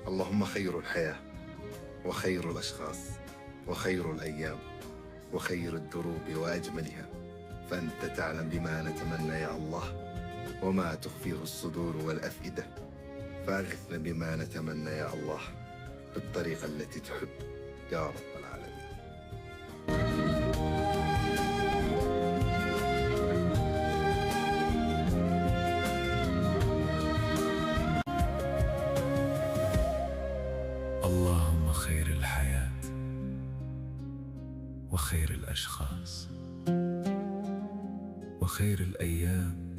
اللهم خير الحياة وخير الأشخاص وخير الأيام وخير الدروب وأجملها، فأنت تعلم بما نتمنى يا الله وما تخفيه الصدور والأفئدة، فأغثنا بما نتمنى يا الله بالطريقة التي تحب يا رب العالمين. اللهم خير الحياة وخير الأشخاص وخير الأيام